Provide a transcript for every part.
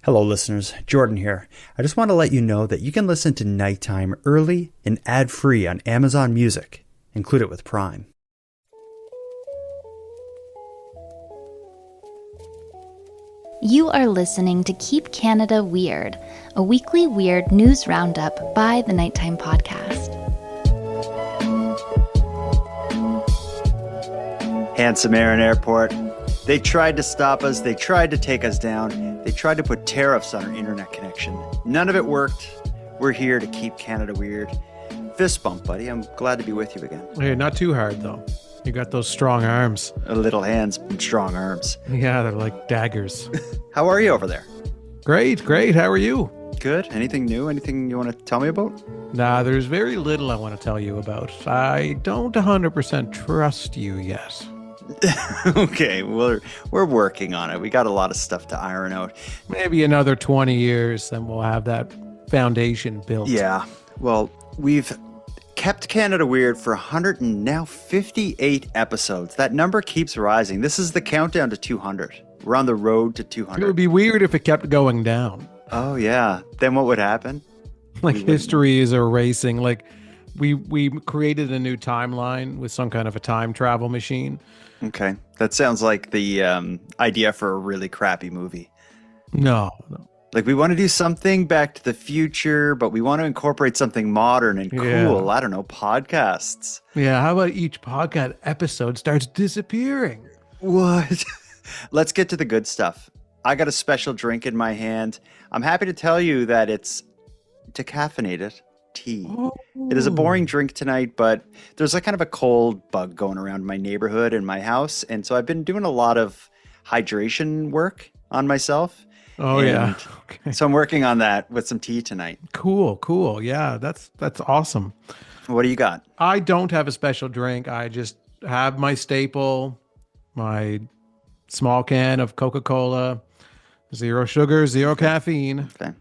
Hello, listeners. Jordan here. I just want to let you know that you can listen to Nighttime early and ad-free on Amazon Music. Include it with Prime. You are listening to Keep Canada Weird, a weekly weird news roundup by the Nighttime Podcast. Handsome Aaron Airport. They tried to stop us. They tried to take us down. They tried to put tariffs on our internet connection. None of it worked. We're here to keep Canada weird. Fist bump, buddy. I'm glad to be with you again. Hey, not too hard, though. You got those strong arms. Little hands and strong arms. Yeah, they're like daggers. How are you over there? Great. How are you? Good. Anything new? Anything you want to tell me about? Nah, there's very little I want to tell you about. I don't 100% trust you yet. Okay, we're working on it. We got a lot of stuff to iron out. Maybe another 20 years, then we'll have that foundation built. Yeah. Well, we've kept Canada weird for 158 episodes. That number keeps rising. This is the countdown to 200. We're on the road to 200. It would be weird if it kept going down. Oh, yeah. Then what would happen? Like history is erasing. Like we created a new timeline with some kind of a time travel machine. Okay. That sounds like the idea for a really crappy movie. No. Like we want to do something Back to the Future, but we want to incorporate something modern and cool. Yeah. I don't know, podcasts. Yeah, how about each podcast episode starts disappearing? What? Let's get to the good stuff. I got a special drink in my hand. I'm happy to tell you that it's decaffeinated tea. Oh. It is a boring drink tonight, but there's like kind of a cold bug going around my neighborhood and my house. And so I've been doing a lot of hydration work on myself. Oh, yeah. Okay. So I'm working on that with some tea tonight. Cool. Yeah, that's awesome. What do you got? I don't have a special drink. I just have my staple, my small can of Coca-Cola, 0 sugar, 0 caffeine. Okay.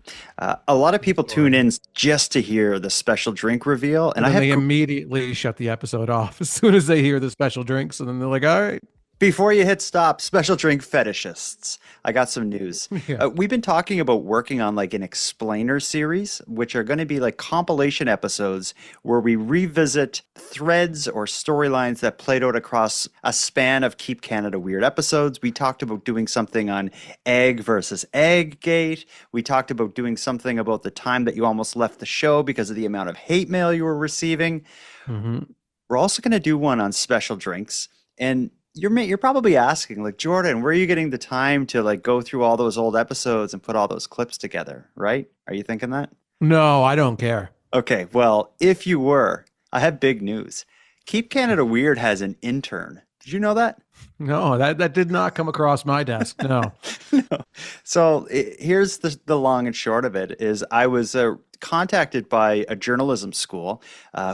A lot of people tune in just to hear the special drink reveal. And they immediately shut the episode off as soon as they hear the special drinks. And then they're like, all right. Before you hit stop, special drink fetishists. I got some news. Yeah. We've been talking about working on like an explainer series, which are going to be like compilation episodes where we revisit threads or storylines that played out across a span of Keep Canada Weird episodes. We talked about doing something on egg versus egg gate. We talked about doing something about the time that you almost left the show because of the amount of hate mail you were receiving. Mm-hmm. We're also going to do one on special drinks. And you're probably asking, like, Jordan, where are you getting the time to like go through all those old episodes and put all those clips together, right? Are you thinking that? No, I don't care. Okay, well, if you were, I have big news. Keep Canada Weird has an intern. Did you know that? No, that did not come across my desk. No. No. So here's the long and short of it is I was contacted by a journalism school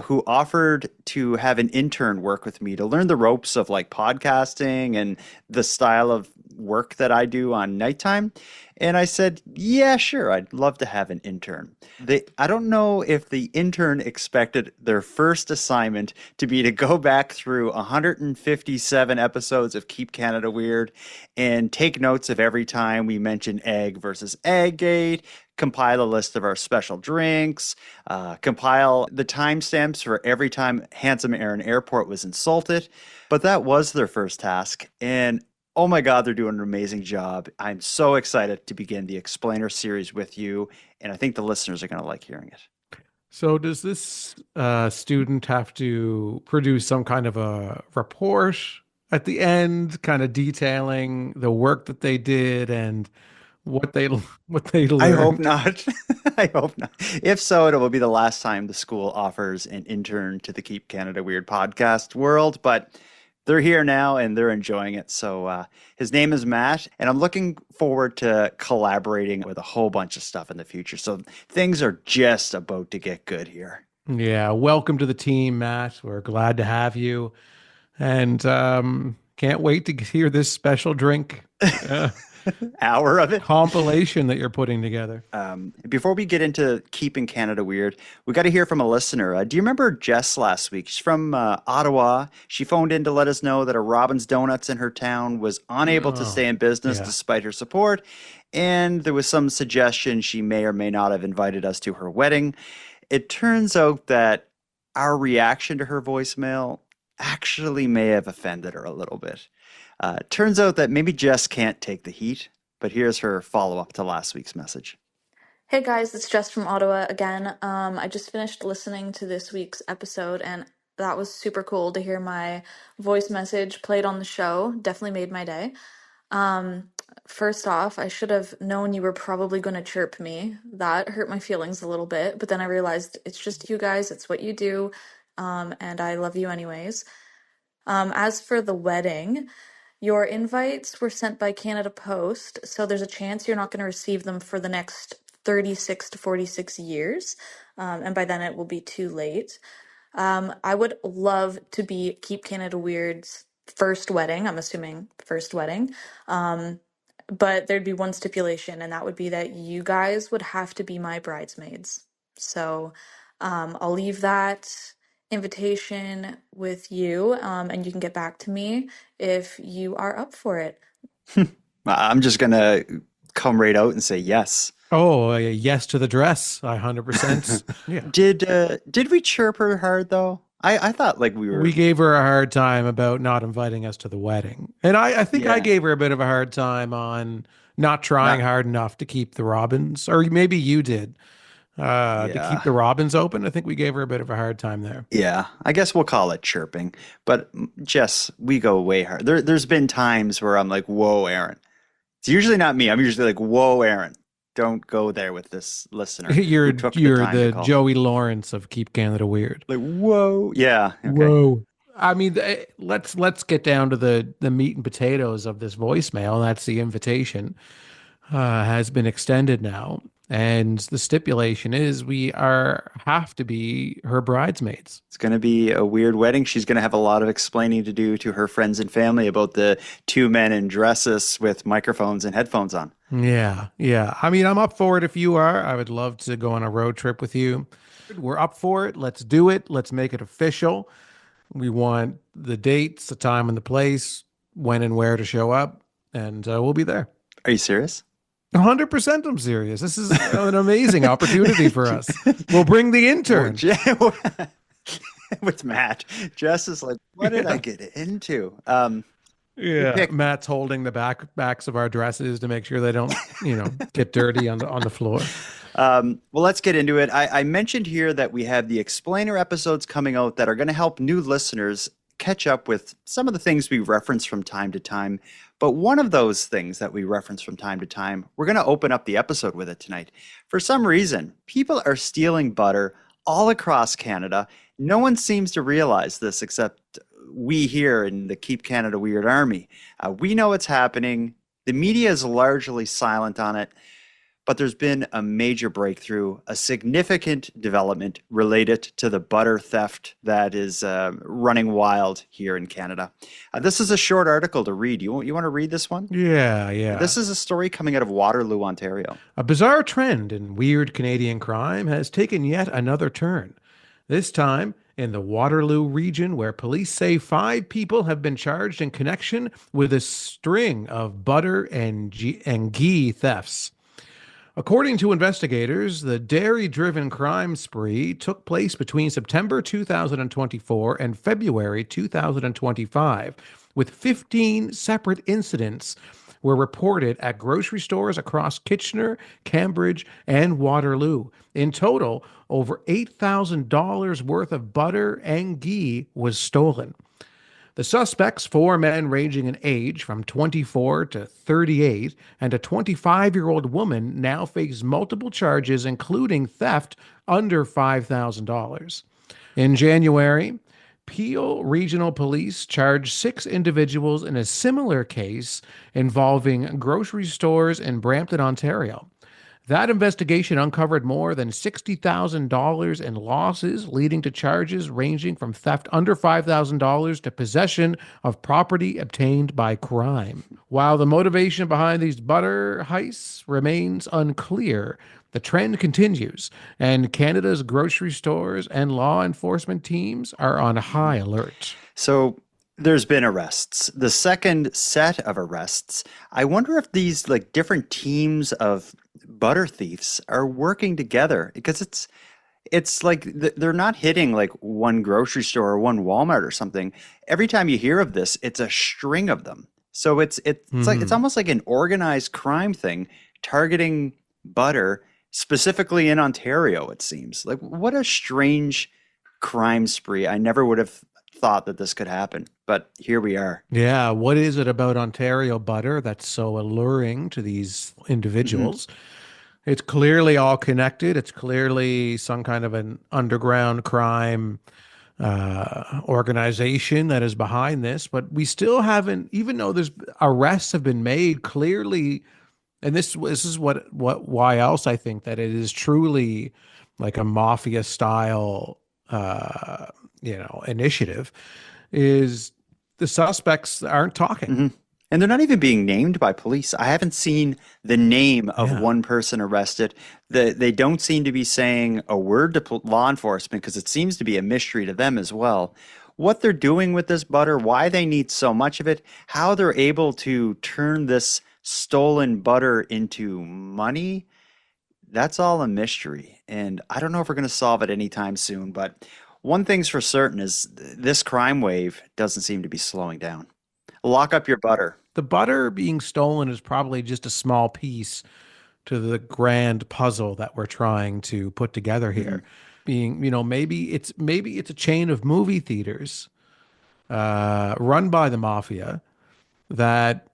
who offered to have an intern work with me to learn the ropes of like podcasting and the style of work that I do on Nighttime. And I said, yeah, sure, I'd love to have an intern. I don't know if the intern expected their first assignment to be to go back through 157 episodes of Keep Canada Weird and take notes of every time we mention egg versus egg gate, compile a list of our special drinks, compile the timestamps for every time Handsome Aaron Airport was insulted. But that was their first task. And oh my God, they're doing an amazing job. I'm so excited to begin the Explainer series with you, and I think the listeners are going to like hearing it. So does this student have to produce some kind of a report at the end, kind of detailing the work that they did and what they learned? I hope not. I hope not. If so, it will be the last time the school offers an intern to the Keep Canada Weird podcast world, but they're here now and they're enjoying it. So his name is Matt, and I'm looking forward to collaborating with a whole bunch of stuff in the future. So things are just about to get good here. Yeah. Welcome to the team, Matt. We're glad to have you. And can't wait to hear this special drink hour of it compilation that you're putting together. Before we get into keeping Canada weird, we got to hear from a listener. Do you remember Jess last week? She's from Ottawa. She phoned in to let us know that a Robin's Donuts in her town was unable to stay in business despite her support. and there was some suggestion she may or may not have invited us to her wedding. It turns out that our reaction to her voicemail actually may have offended her a little bit. Turns out that maybe Jess can't take the heat, but here's her follow up to last week's message. Hey guys, it's Jess from Ottawa again. I just finished listening to this week's episode, and that was super cool to hear my voice message played on the show. Definitely made my day. Um, First off, I should have known you were probably going to chirp me. That hurt my feelings a little bit, but then I realized it's just you guys, it's what you do, and I love you anyways. As for the wedding, your invites were sent by Canada Post, so there's a chance you're not going to receive them for the next 36 to 46 years, and by then it will be too late. I would love to be Keep Canada Weird's first wedding. I'm assuming first wedding. But there'd be one stipulation, and that would be that you guys would have to be my bridesmaids. So I'll leave that invitation with you, and you can get back to me if you are up for it. I'm just gonna come right out and say yes. Oh, yes to the dress. 100%. Yeah. Did we chirp her hard though? I thought like we were. We gave her a hard time about not inviting us to the wedding. And I think I Yeah. gave her a bit of a hard time on not trying Not, hard enough to keep the robins, or maybe you did, to keep yeah. the robins open. I think we gave her a bit of a hard time there. Yeah, I guess we'll call it chirping. But Jess, we go way hard. There's been times where I'm like, "Whoa, Aaron." It's usually not me. I'm usually like, "Whoa, Aaron, don't go there with this listener You're who took the you're time to the call." Joey Lawrence of Keep Canada Weird. Like, whoa, yeah, okay. Whoa. I mean, let's get down to the meat and potatoes of this voicemail. That's the invitation has been extended now, and the stipulation is we are have to be her bridesmaids. It's going to be a weird wedding. She's going to have a lot of explaining to do to her friends and family about the two men in dresses with microphones and headphones on. Yeah, yeah. I mean, I'm up for it if you are. I would love to go on a road trip with you. We're up for it. Let's do it. Let's make it official. We want the dates, the time, and the place, when and where to show up, and we'll be there. Are you serious? 100% I'm serious. This is an amazing opportunity for us. We'll bring the intern. With Matt. Jess is like, what did I get into? Yeah, Pick. Matt's holding the backs of our dresses to make sure they don't, get dirty on the floor. Well, let's get into it. I mentioned here that we have the explainer episodes coming out that are going to help new listeners catch up with some of the things we reference from time to time. But one of those things that we reference from time to time, we're going to open up the episode with it tonight. For some reason, people are stealing butter all across Canada. No one seems to realize this except we here in the Keep Canada Weird Army. We know it's happening. The media is largely silent on it. But there's been a major breakthrough, a significant development related to the butter theft that is running wild here in Canada. This is a short article to read. You want to read this one? Yeah, yeah. This is a story coming out of Waterloo, Ontario. A bizarre trend in weird Canadian crime has taken yet another turn. This time in the Waterloo region, where police say 5 people have been charged in connection with a string of butter and ghee thefts. According to investigators, the dairy-driven crime spree took place between September 2024 and February 2025, with 15 separate incidents were reported at grocery stores across Kitchener, Cambridge, and Waterloo. In total, over $8,000 worth of butter and ghee was stolen. The suspects, 4 men ranging in age from 24 to 38, and a 25-year-old woman, now face multiple charges, including theft under $5,000. In January, Peel Regional Police charged 6 individuals in a similar case involving grocery stores in Brampton, Ontario. That investigation uncovered more than $60,000 in losses, leading to charges ranging from theft under $5,000 to possession of property obtained by crime. While the motivation behind these butter heists remains unclear, the trend continues, and Canada's grocery stores and law enforcement teams are on high alert. So There's been arrests. The second set of arrests, I wonder if these like different teams of butter thieves are working together because it's like they're not hitting like one grocery store or one Walmart or something. Every time you hear of this, it's a string of them. So it's like it's Hmm. almost like an organized crime thing targeting butter specifically in Ontario, it seems. Like what a strange crime spree. I never would have thought that this could happen, but here we are. Yeah, what is it about Ontario butter that's so alluring to these Mhm. individuals? It's clearly all connected. It's clearly some kind of an underground crime organization that is behind this. But we still haven't, even though there's arrests have been made, clearly, and this is what why else I think that it is truly like a mafia style, uh, initiative, is the suspects aren't talking. Hmm. And they're not even being named by police. I haven't seen the name of Yeah. one person arrested. They don't seem to be saying a word to law enforcement because it seems to be a mystery to them as well. What they're doing with this butter, why they need so much of it, how they're able to turn this stolen butter into money, that's all a mystery. And I don't know if we're going to solve it anytime soon, but one thing's for certain is this crime wave doesn't seem to be slowing down. Lock up your butter. The butter being stolen is probably just a small piece to the grand puzzle that we're trying to put together Mhm. here. Being, maybe it's a chain of movie theaters run by the mafia that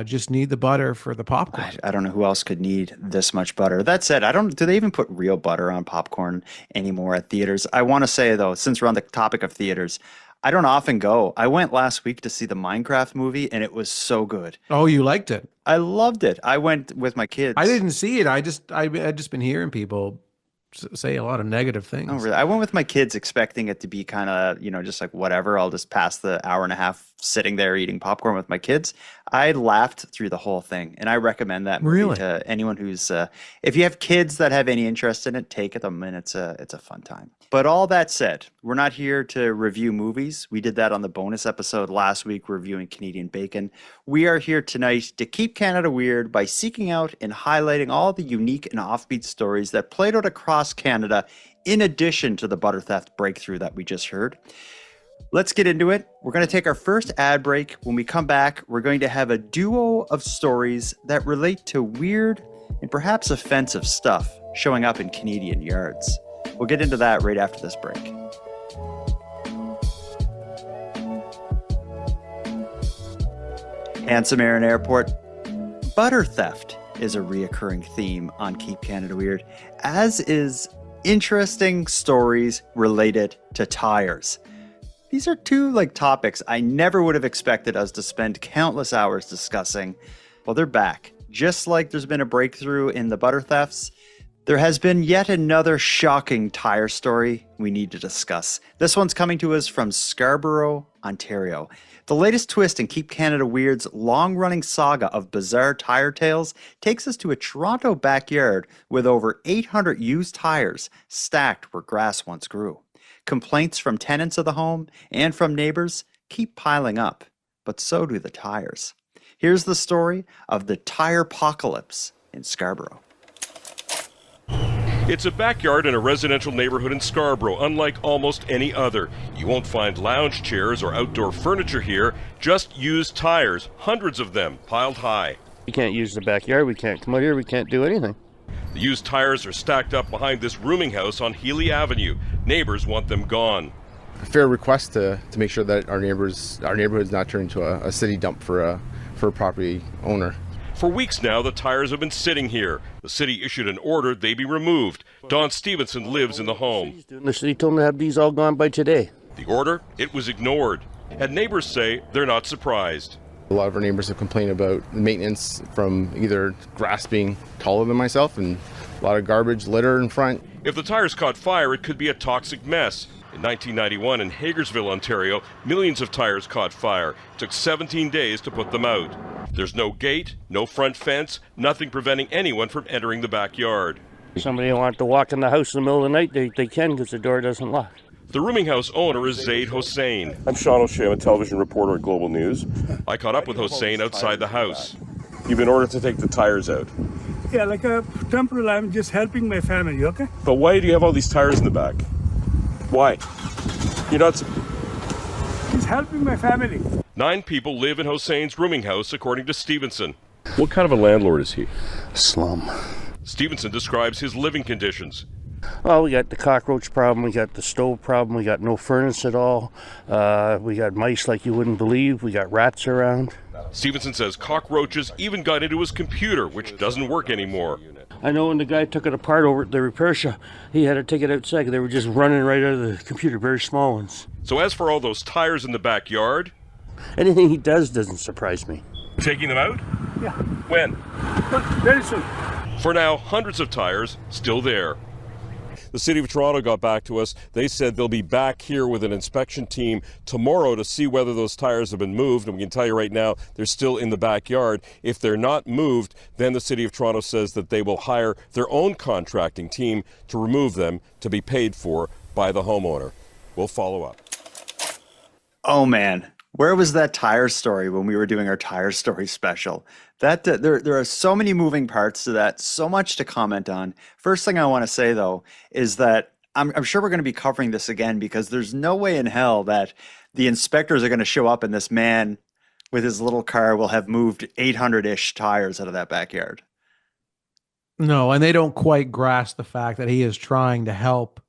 just need the butter for the I, popcorn. I don't know who else could need this much butter. That said, I don't, do they even put real butter on popcorn anymore at theaters? I want to say though, since we're on the topic of theaters, I don't often go. I went last week to see the Minecraft movie and it was so good. Oh, you liked it? I loved it. I went with my I kids. didn't see it. I just been hearing people say a lot of negative Oh, things. really? I went with my kids expecting it to be kind of, just like whatever. I'll just pass the hour and a half sitting there eating popcorn with my kids. I laughed through the whole thing, and I recommend that movie Really? to anyone who's, if you have kids that have any interest in it, take them, and it's a fun time. But all that said, we're not here to review movies. We did that on the bonus episode last week, reviewing Canadian Bacon. We are here tonight to keep Canada weird by seeking out and highlighting all the unique and offbeat stories that played out across Canada in addition to the butter theft breakthrough that we just heard. Let's get into it. We're going to take our first ad break. When we come back, we're going to have a duo of stories that relate to weird and perhaps offensive stuff showing up in Canadian yards. We'll get into that right after this break. Handsome Aaron Airport. Butter theft is a reoccurring theme on Keep Canada Weird, as is interesting stories related to tires. These are two topics I never would have expected us to spend countless hours discussing. Well, they're back. Just like there's been a breakthrough in the butter thefts, there has been yet another shocking tire story we need to discuss. This one's coming to us from Scarborough, Ontario. The latest twist in Keep Canada Weird's long-running saga of bizarre tire tales takes us to a Toronto backyard with over 800 used tires stacked where grass once grew. Complaints from tenants of the home and from neighbors keep piling up, but so do the tires. Here's the story of the tire apocalypse in Scarborough. It's a backyard in a residential neighborhood in Scarborough, unlike almost any other. You won't find lounge chairs or outdoor furniture here, just used tires, hundreds of them, piled high. We can't use the backyard, we can't come out here, we can't do anything. The used tires are stacked up behind this rooming house on Healy Avenue. Neighbors want them gone. A fair request to make sure that our neighborhood's not turned into a city dump for a property owner. For weeks now, the tires have been sitting here. The city issued an order they be removed. Don Stevenson lives in the home. The city told me to have these all gone by today. The order, it was ignored. And neighbors say they're not surprised. A lot of our neighbors have complained about maintenance from either grass being taller than myself and a lot of garbage, litter in front. If the tires caught fire, it could be a toxic mess. In 1991 in Hagersville, Ontario, millions of tires caught fire. It took 17 days to put them out. There's no gate, no front fence, nothing preventing anyone from entering the backyard. Somebody wants to walk in the house in the middle of the night, they can because the door doesn't lock. The rooming house owner is Zaid Hossein. I'm Sean O'Shea. I'm a television reporter at Global News. I caught up with Hossein outside the house. You've been ordered to take the tires out. Yeah, like a temporal, I'm just helping my family, okay? But why do you have all these tires in the back? Why? You're not... He's helping my family. 9 people live in Hossein's rooming house, according to Stevenson. What kind of a landlord is he? Slum. Stevenson describes his living conditions. Well, we got the cockroach problem, we got the stove problem, we got no furnace at all. We got mice like you wouldn't believe, we got rats around. Stevenson says cockroaches even got into his computer, which doesn't work anymore. I know when the guy took it apart over at the repair shop, he had to take it outside. They were just running right out of the computer, very small ones. So as for all those tires in the backyard, Anything he does doesn't surprise me. Taking them out? Yeah, When? but very soon. for now, hundreds of tires still there. The City of Toronto got back to us. They said they'll be back here with an inspection team tomorrow to see whether those tires have been moved. And we can tell you right now, they're still in the backyard. If they're not moved, then the City of Toronto says that they will hire their own contracting team to remove them to be paid for by the homeowner. We'll follow up. Oh man, where was that tire story when we were doing our tire story special? That there are so many moving parts to that, so much to comment on. First thing I want to say though is that I'm sure we're going to be covering this again because there's no way in hell that the inspectors are going to show up and this man with his little car will have moved 800-ish tires out of that backyard. No, and they don't quite grasp the fact that he is trying to help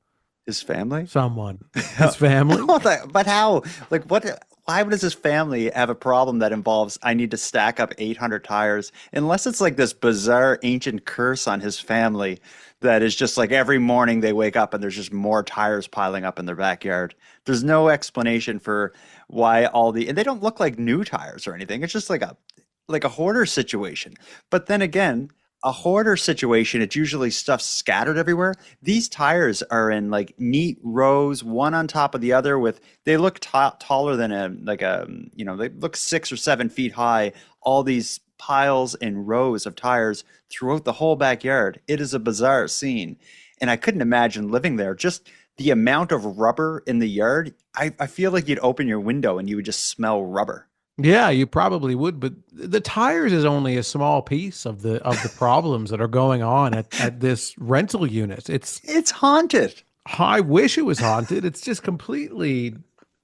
His family? someone. His family. But how? Like, what? Why does his family have a problem that involves I need to stack up 800 tires? Unless it's like this bizarre ancient curse on his family that is just like every morning they wake up and there's just more tires piling up in their backyard. There's no explanation for why and they don't look like new tires or anything. It's just like a hoarder situation. But then again, a hoarder situation, it's usually stuff scattered everywhere. These tires are in like neat rows, one on top of the other they look taller than they look 6 or 7 feet high. All these piles and rows of tires throughout the whole backyard. It is a bizarre scene. And I couldn't imagine living there. Just the amount of rubber in the yard. I feel like you'd open your window and you would just smell rubber. Yeah, you probably would, but the tires is only a small piece of the problems that are going on at this rental unit. It's haunted. I wish it was haunted. It's just completely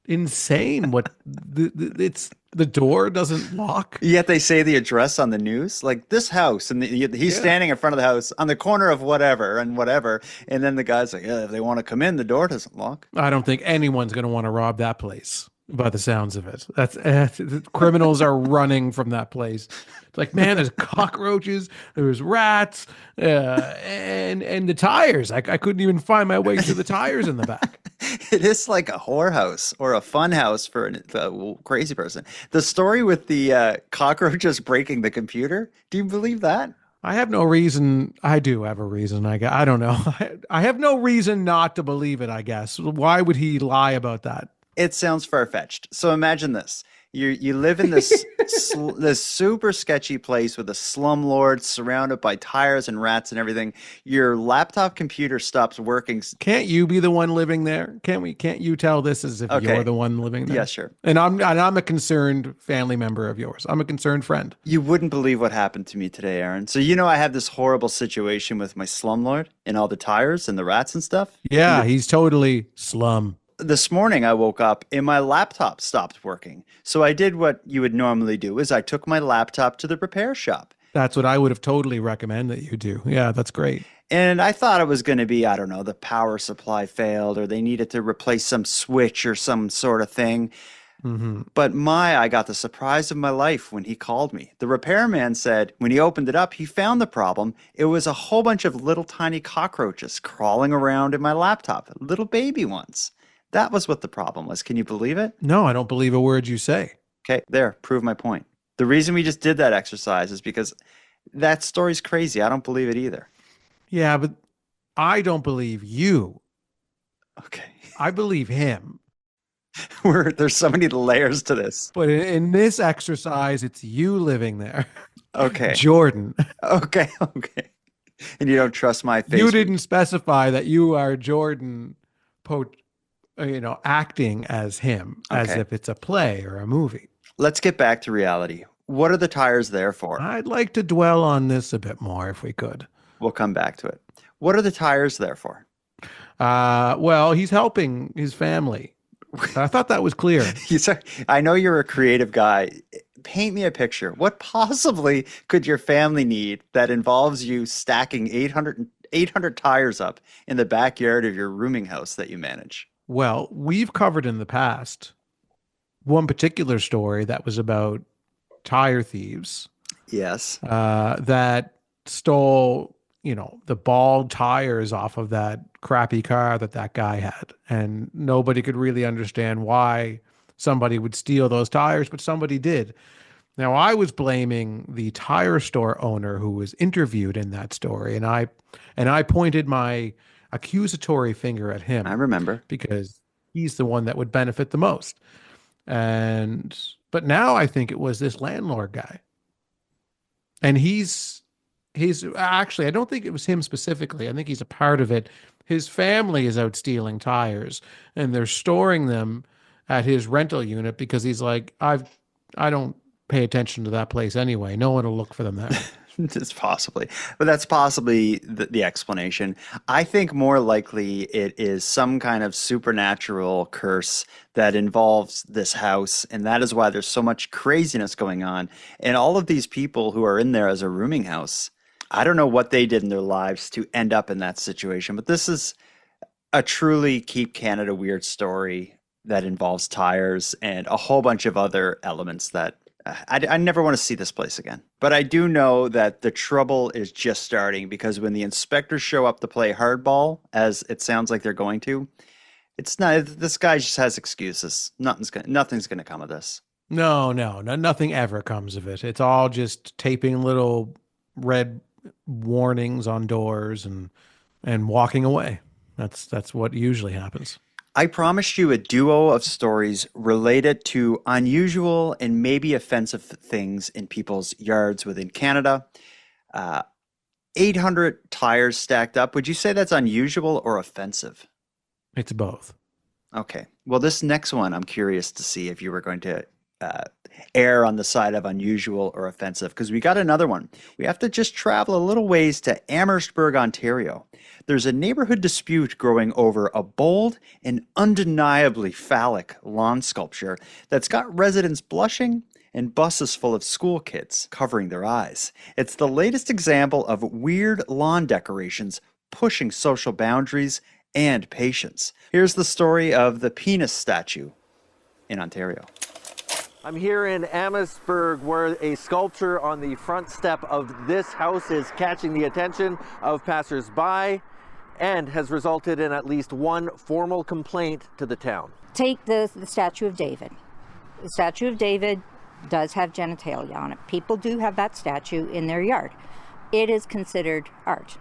insane. What the door doesn't lock. Yet they say the address on the news, like this house, and he's standing in front of the house on the corner of whatever, and then the guy's like, yeah, if they want to come in, the door doesn't lock. I don't think anyone's going to want to rob that place. By the sounds of it, that's criminals are running from that place. It's like, man, there's cockroaches, there's rats, and the tires. I couldn't even find my way to the tires in the back. It is like a whorehouse or a fun house for a crazy person. The story with the cockroaches breaking the computer. Do you believe that? I have no reason. I do have a reason. I don't know. I have no reason not to believe it, I guess. Why would he lie about that? It sounds far-fetched. So imagine this. You live in this this super sketchy place with a slumlord surrounded by tires and rats and everything. Your laptop computer stops working. Can't you be the one living there? Can't you tell this as if you're the one living there? Yeah, sure. And I'm a concerned family member of yours. I'm a concerned friend. You wouldn't believe what happened to me today, Aaron. So I have this horrible situation with my slumlord and all the tires and the rats and stuff. Yeah, he's totally slum. This morning I woke up and my laptop stopped working. So I did what you would normally do is I took my laptop to the repair shop. That's what I would have totally recommended that you do. Yeah, that's great. And I thought it was going to be, I don't know, the power supply failed or they needed to replace some switch or some sort of thing. Mm-hmm. But I got the surprise of my life when he called me. The repairman said when he opened it up, he found the problem. It was a whole bunch of little tiny cockroaches crawling around in my laptop, little baby ones. That was what the problem was. Can you believe it? No, I don't believe a word you say. Okay, there, prove my point. The reason we just did that exercise is because that story's crazy. I don't believe it either. Yeah, but I don't believe you. Okay. I believe him. There's so many layers to this. But in this exercise, it's you living there. Okay. Jordan. Okay. And you don't trust my face. You didn't specify that you are Jordan acting as him, as Okay. if it's a play or a movie. Let's get back to reality. What are the tires there for? I'd like to dwell on this a bit more if we could. We'll come back to it. What are the tires there for? Well, he's helping his family. I thought that was clear. I know you're a creative guy. Paint me a picture. What possibly could your family need that involves you stacking 800 tires up in the backyard of your rooming house that you manage? Well, we've covered in the past one particular story that was about tire thieves Yes. that stole, the bald tires off of that crappy car that guy had. And nobody could really understand why somebody would steal those tires, but somebody did. Now, I was blaming the tire store owner who was interviewed in that story, and I pointed my accusatory finger at him. I remember. Because he's the one that would benefit the most. But now I think it was this landlord guy. And he's actually, I don't think it was him specifically. I think he's a part of it. His family is out stealing tires, and they're storing them at his rental unit because he's like, I don't pay attention to that place anyway. No one will look for them there. It's possibly, but that's possibly the explanation. I think more likely it is some kind of supernatural curse that involves this house, and that is why there's so much craziness going on. And all of these people who are in there as a rooming house, I don't know what they did in their lives to end up in that situation, but this is a truly Keep Canada Weird story that involves tires and a whole bunch of other elements that I never want to see this place again. But I do know that the trouble is just starting, because when the inspectors show up to play hardball, as it sounds like they're going to, it's not, this guy just has excuses. Nothing's gonna come of this. No, nothing ever comes of it. It's all just taping little red warnings on doors and walking away. That's what usually happens. I promised you a duo of stories related to unusual and maybe offensive things in people's yards within Canada. 800 tires stacked up. Would you say that's unusual or offensive? It's both. Okay. Well, this next one, I'm curious to see if you were going to err on the side of unusual or offensive, because we got another one. We have to just travel a little ways to Amherstburg, Ontario. There's a neighborhood dispute growing over a bold and undeniably phallic lawn sculpture that's got residents blushing and buses full of school kids covering their eyes. It's the latest example of weird lawn decorations pushing social boundaries and patience. Here's the story of the penis statue in Ontario. I'm here in Amherstburg, where a sculpture on the front step of this house is catching the attention of passersby and has resulted in at least one formal complaint to the town. Take the Statue of David. The Statue of David does have genitalia on it. People do have that statue in their yard. It is considered art.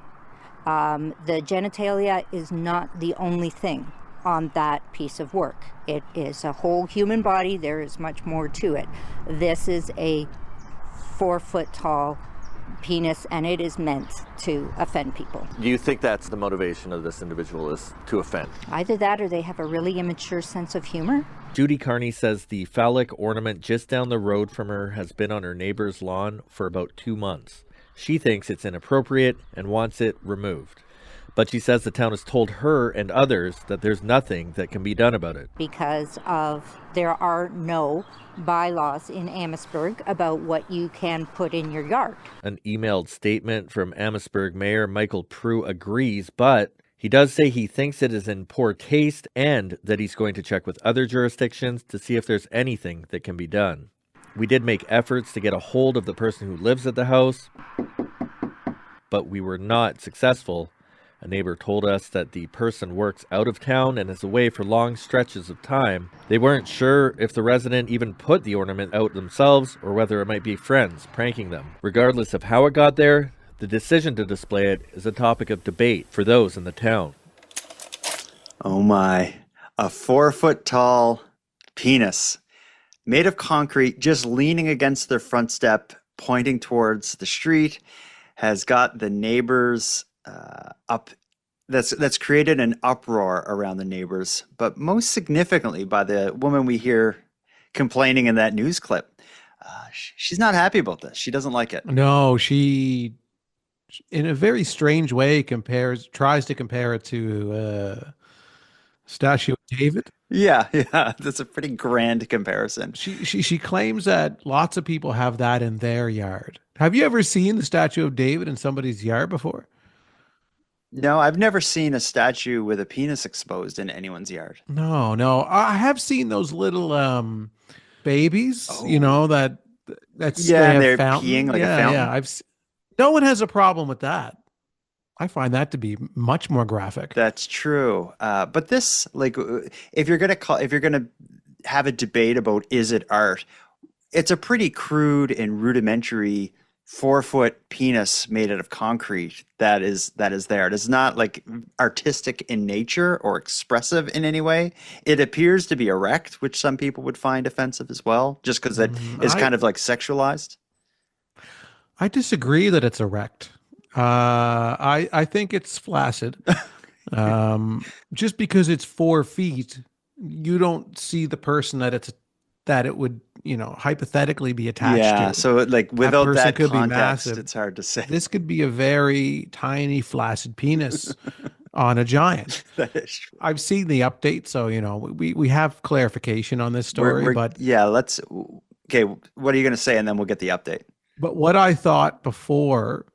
The genitalia is not the only thing on that piece of work. It is a whole human body. There is much more to it. This is a 4-foot tall penis, and it is meant to offend people. Do you think that's the motivation of this individual, is to offend? Either that, or they have a really immature sense of humor. Judy Carney says the phallic ornament just down the road from her has been on her neighbor's lawn for about 2 months. She thinks it's inappropriate and wants it removed. But she says the town has told her and others that there's nothing that can be done about it. Because there are no bylaws in Amherstburg about what you can put in your yard. An emailed statement from Amherstburg Mayor Michael Prue agrees, but he does say he thinks it is in poor taste and that he's going to check with other jurisdictions to see if there's anything that can be done. We did make efforts to get a hold of the person who lives at the house, but we were not successful. A neighbor told us that the person works out of town and is away for long stretches of time. They weren't sure if the resident even put the ornament out themselves or whether it might be friends pranking them. Regardless of how it got there, the decision to display it is a topic of debate for those in the town. Oh my, a 4-foot tall penis made of concrete, just leaning against their front step, pointing towards the street, has got the neighbors up that's created an uproar around the neighbors, but most significantly by the woman we hear complaining in that news clip. She's not happy about this. She doesn't like it. No, she, in a very strange way, tries to compare it to statue of David. Yeah, yeah, that's a pretty grand comparison. She claims that lots of people have that in their yard. Have you ever seen the statue of David in somebody's yard before? No, I've never seen a statue with a penis exposed in anyone's yard. No, no. I have seen those little babies, Oh. that's Yeah, they and have they're fountain. peeing like a Yeah, fountain. yeah. No one has a problem with that. I find that to be much more graphic. That's true. But this, like, if you're gonna have a debate about is it art, it's a pretty crude and rudimentary 4-foot penis made out of concrete that is there. It is not like artistic in nature or expressive in any way. It appears to be erect, which some people would find offensive as well, just because it is kind of like sexualized. I disagree that it's erect. I think it's flaccid. Just because it's 4 feet, you don't see the person that it would, hypothetically be attached Yeah, to. so like without person that could be context, massive. it's hard to say. This could be a very tiny flaccid penis on a giant. That is true. I've seen the update, so we have clarification on this story, but Yeah, okay, what are you going to say? And then we'll get the update. what I thought before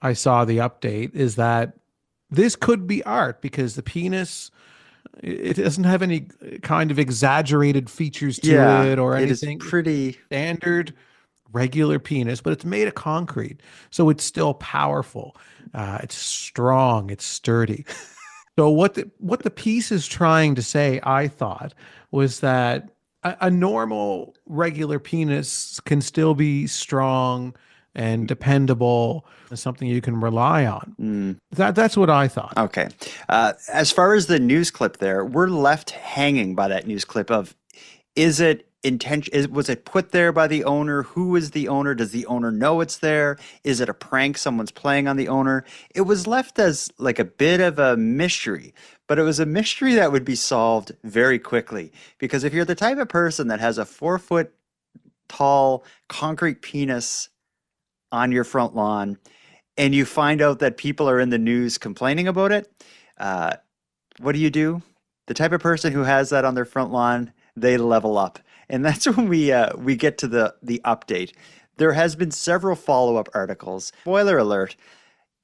I saw the update is that this could be art because the penis, it doesn't have any kind of exaggerated features to Yeah, it or it is anything. pretty. Standard regular penis, but it's made of concrete, so it's still powerful. It's strong, it's sturdy. So what the piece is trying to say, I thought, was that a normal regular penis can still be strong and dependable and something you can rely on. That's what I thought. Okay. As far as the news clip there, we're left hanging by that news clip of, is it was it put there by the owner? Who is the owner? Does the owner know it's there? Is it a prank someone's playing on the owner? It was left as like a bit of a mystery, but it was a mystery that would be solved very quickly. Because if you're the type of person that has a 4-foot tall concrete penis on your front lawn and you find out that people are in the news complaining about it, what do? The type of person who has that on their front lawn, they level up. And that's when we get to the update. There has been several follow-up articles. Spoiler alert,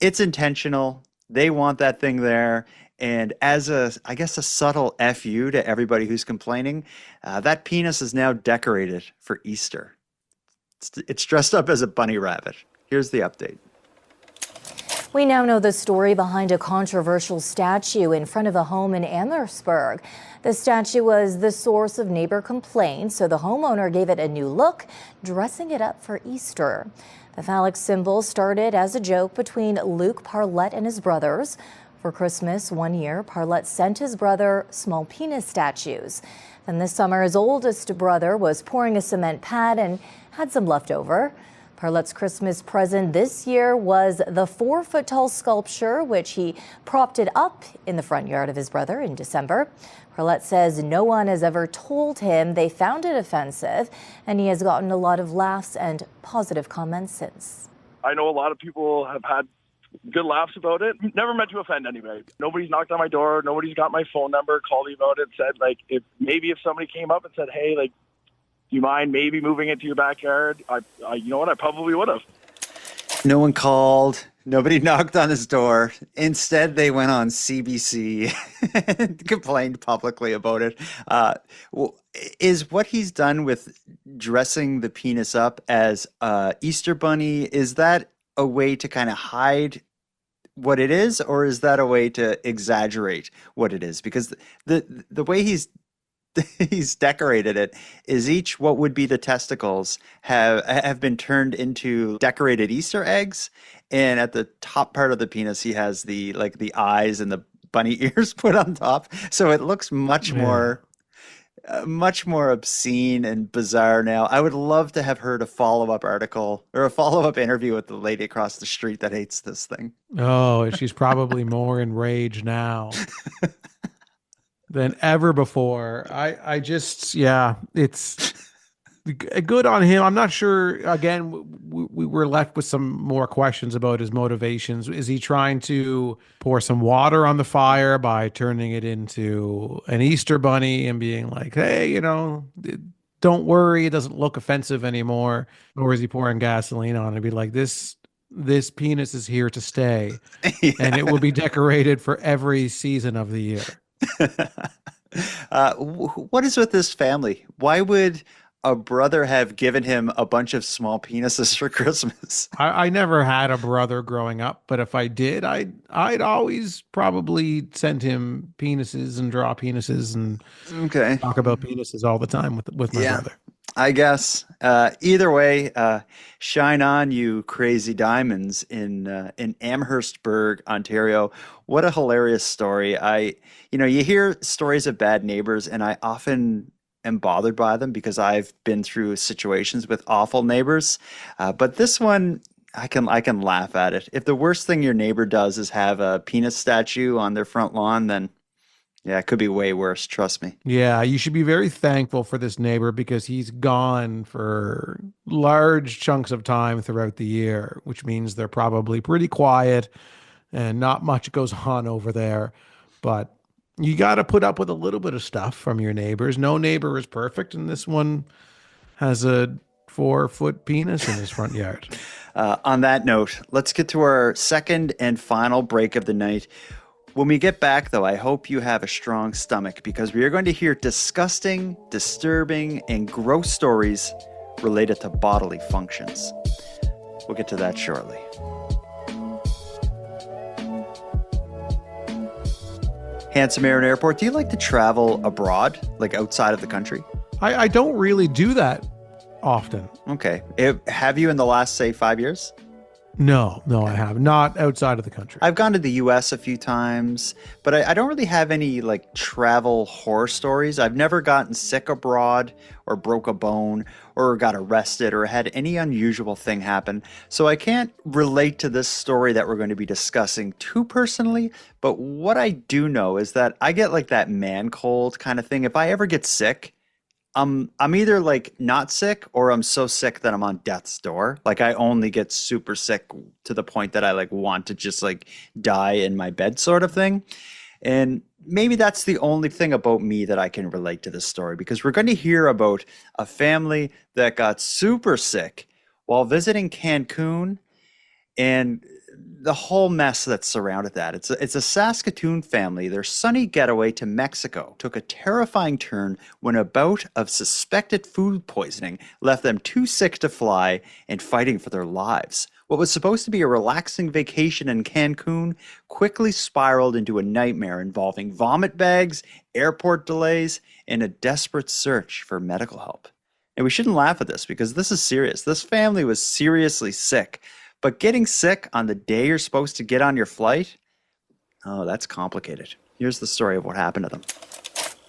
it's intentional. They want that thing there. And as I guess a subtle FU to everybody who's complaining, that penis is now decorated for Easter. It's dressed up as a bunny rabbit. Here's the update. We now know the story behind a controversial statue in front of a home in Amherstburg. The statue was the source of neighbor complaints, so the homeowner gave it a new look, dressing it up for Easter. The phallic symbol started as a joke between Luke Parlett and his brothers. For Christmas one year, Parlett sent his brother small penis statues. Then this summer, his oldest brother was pouring a cement pad and had some left over. Parlett's Christmas present this year was the 4-foot-tall sculpture, which he propped it up in the front yard of his brother in December. Parlett says no one has ever told him they found it offensive, and he has gotten a lot of laughs and positive comments since. I know a lot of people have had good laughs about it. Never meant to offend anybody. Nobody's knocked on my door. Nobody's got my phone number, called me about it, said, like, if somebody came up and said, hey, like, do you mind maybe moving into your backyard? You know what? I probably would have. No one called. Nobody knocked on his door. Instead, they went on CBC and complained publicly about it. Is what he's done with dressing the penis up as Easter bunny, is that a way to kind of hide what it is, or is that a way to exaggerate what it is? Because the way he's decorated it is what would be the testicles have been turned into decorated Easter eggs, and at the top part of the penis he has the eyes and the bunny ears put on top, so it looks much more much more obscene and bizarre now. I would love to have heard a follow-up article or a follow-up interview with the lady across the street that hates this thing. Oh, she's probably more enraged now than ever before. I just, yeah, it's good on him. I'm not sure. Again, we were left with some more questions about his motivations. Is he trying to pour some water on the fire by turning it into an Easter bunny and being like, hey, don't worry, it doesn't look offensive anymore? Or is he pouring gasoline on it and be like, this penis is here to stay, and it will be decorated for every season of the year? What is with this family? Why would a brother have given him a bunch of small penises for Christmas? I never had a brother growing up, but if I did, I'd always probably send him penises and draw penises and talk about penises all the time with my brother. I guess. Either way, shine on, you crazy diamonds in Amherstburg, Ontario. What a hilarious story. You hear stories of bad neighbors, and I often am bothered by them because I've been through situations with awful neighbors. But this one, I can laugh at it. If the worst thing your neighbor does is have a penis statue on their front lawn, then yeah, it could be way worse. Trust me. Yeah, you should be very thankful for this neighbor because he's gone for large chunks of time throughout the year, which means they're probably pretty quiet and not much goes on over there. But you got to put up with a little bit of stuff from your neighbors. No neighbor is perfect, and this one has a 4-foot penis in his front yard. On that note, let's get to our second and final break of the night. When we get back, though, I hope you have a strong stomach because we are going to hear disgusting, disturbing, and gross stories related to bodily functions. We'll get to that shortly. Handsome Aaron Airport, do you like to travel abroad, like outside of the country? I don't really do that often. Okay. Have you in the last, say, 5 years? No, I have not outside of the country. I've gone to the US a few times, but I don't really have any like travel horror stories. I've never gotten sick abroad or broke a bone or got arrested or had any unusual thing happen. So I can't relate to this story that we're going to be discussing too personally. But what I do know is that I get like that man cold kind of thing. If I ever get sick, I'm either like not sick or I'm so sick that I'm on death's door. Like I only get super sick to the point that I like want to just like die in my bed sort of thing. And maybe that's the only thing about me that I can relate to this story because we're going to hear about a family that got super sick while visiting Cancun and the whole mess that surrounded that. It's a Saskatoon family. Their sunny getaway to Mexico took a terrifying turn when a bout of suspected food poisoning left them too sick to fly and fighting for their lives. What was supposed to be a relaxing vacation in Cancun quickly spiraled into a nightmare involving vomit bags, airport delays, and a desperate search for medical help. And we shouldn't laugh at this because this is serious. This family was seriously sick. But getting sick on the day you're supposed to get on your flight, oh, that's complicated. Here's the story of what happened to them.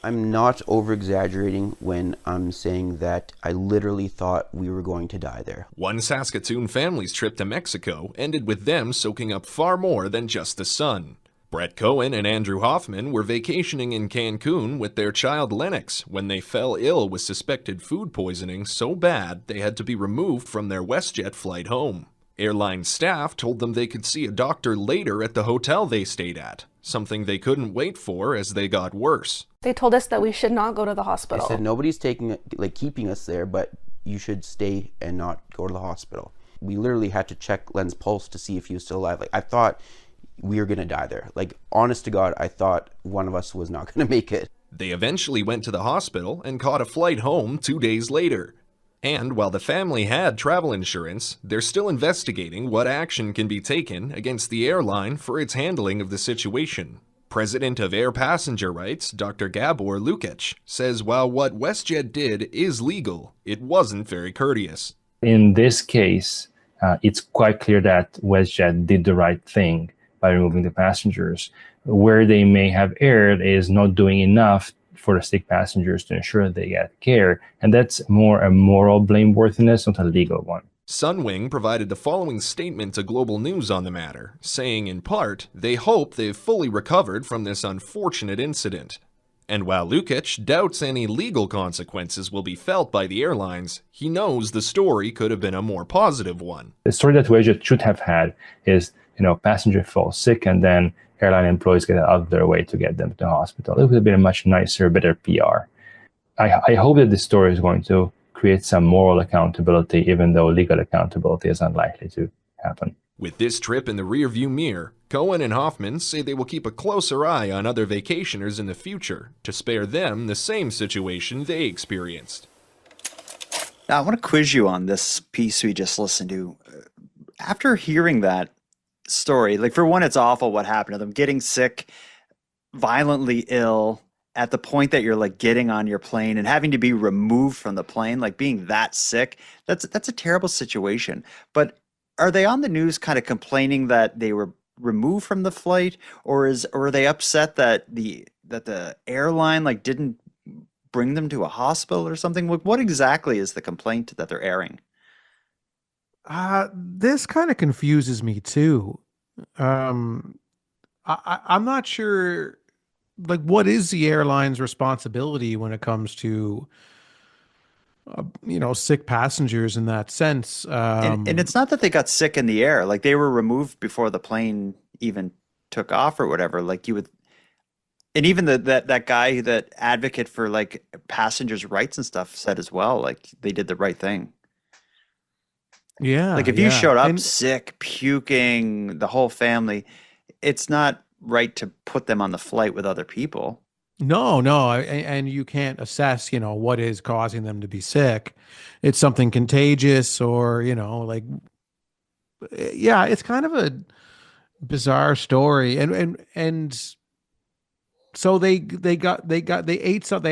I'm not over-exaggerating when I'm saying that I literally thought we were going to die there. One Saskatoon family's trip to Mexico ended with them soaking up far more than just the sun. Brett Cohen and Andrew Hoffman were vacationing in Cancun with their child Lennox when they fell ill with suspected food poisoning so bad they had to be removed from their WestJet flight home. Airline staff told them they could see a doctor later at the hotel they stayed at, something they couldn't wait for as they got worse. They told us that we should not go to the hospital. They said nobody's keeping us there, but you should stay and not go to the hospital. We literally had to check Len's pulse to see if he was still alive. Like I thought we were gonna die there. Like honest to God, I thought one of us was not gonna make it. They eventually went to the hospital and caught a flight home 2 days later. And while the family had travel insurance, they're still investigating what action can be taken against the airline for its handling of the situation. President of Air Passenger Rights, Dr. Gabor Lukic, says while what WestJet did is legal, it wasn't very courteous. In this case, it's quite clear that WestJet did the right thing by removing the passengers. Where they may have erred is not doing enough for the sick passengers to ensure they get care. And that's more a moral blameworthiness, not a legal one. Sunwing provided the following statement to Global News on the matter, saying in part, they hope they've fully recovered from this unfortunate incident. And while Lukic doubts any legal consequences will be felt by the airlines, he knows the story could have been a more positive one. The story that WestJet should have had is, passenger falls sick and then airline employees get out of their way to get them to the hospital. It would have been a much nicer, better PR. I hope that this story is going to create some moral accountability, even though legal accountability is unlikely to happen. With this trip in the rearview mirror, Cohen and Hoffman say they will keep a closer eye on other vacationers in the future to spare them the same situation they experienced. Now, I want to quiz you on this piece we just listened to. After hearing that story, like, for one, it's awful what happened to them. Getting sick, violently ill, at the point that you're like getting on your plane and having to be removed from the plane, like being that sick, that's a terrible situation. But are they on the news kind of complaining that they were removed from the flight, or are they upset that the airline like didn't bring them to a hospital or something? What exactly is the complaint that they're airing? This kind of confuses me too. I'm not sure, like, what is the airline's responsibility when it comes to sick passengers in that sense? And it's not that they got sick in the air, like they were removed before the plane even took off or whatever. Like you would, and even that guy, that advocate for like passengers' rights and stuff, said as well, like they did the right thing. Yeah. Like if you showed up sick, puking, the whole family, it's not right to put them on the flight with other people. No, and you can't assess, what is causing them to be sick. It's something contagious, or, it's kind of a bizarre story. And so they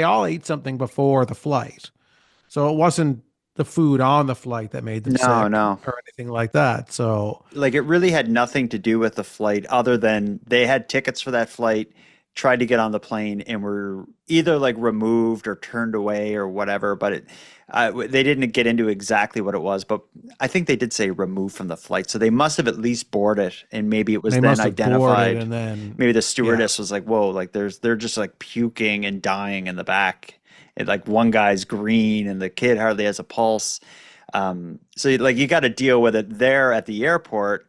all ate something before the flight. So it wasn't the food on the flight that made them sick or anything like that. So like it really had nothing to do with the flight, other than they had tickets for that flight, tried to get on the plane, and were either like removed or turned away or whatever. But they didn't get into exactly what it was, but I think they did say removed from the flight. So they must have at least boarded it, and maybe it was then identified. And then maybe the stewardess was like, "Whoa, like they're just like puking and dying in the back." And like one guy's green, and the kid hardly has a pulse. So like you got to deal with it there at the airport,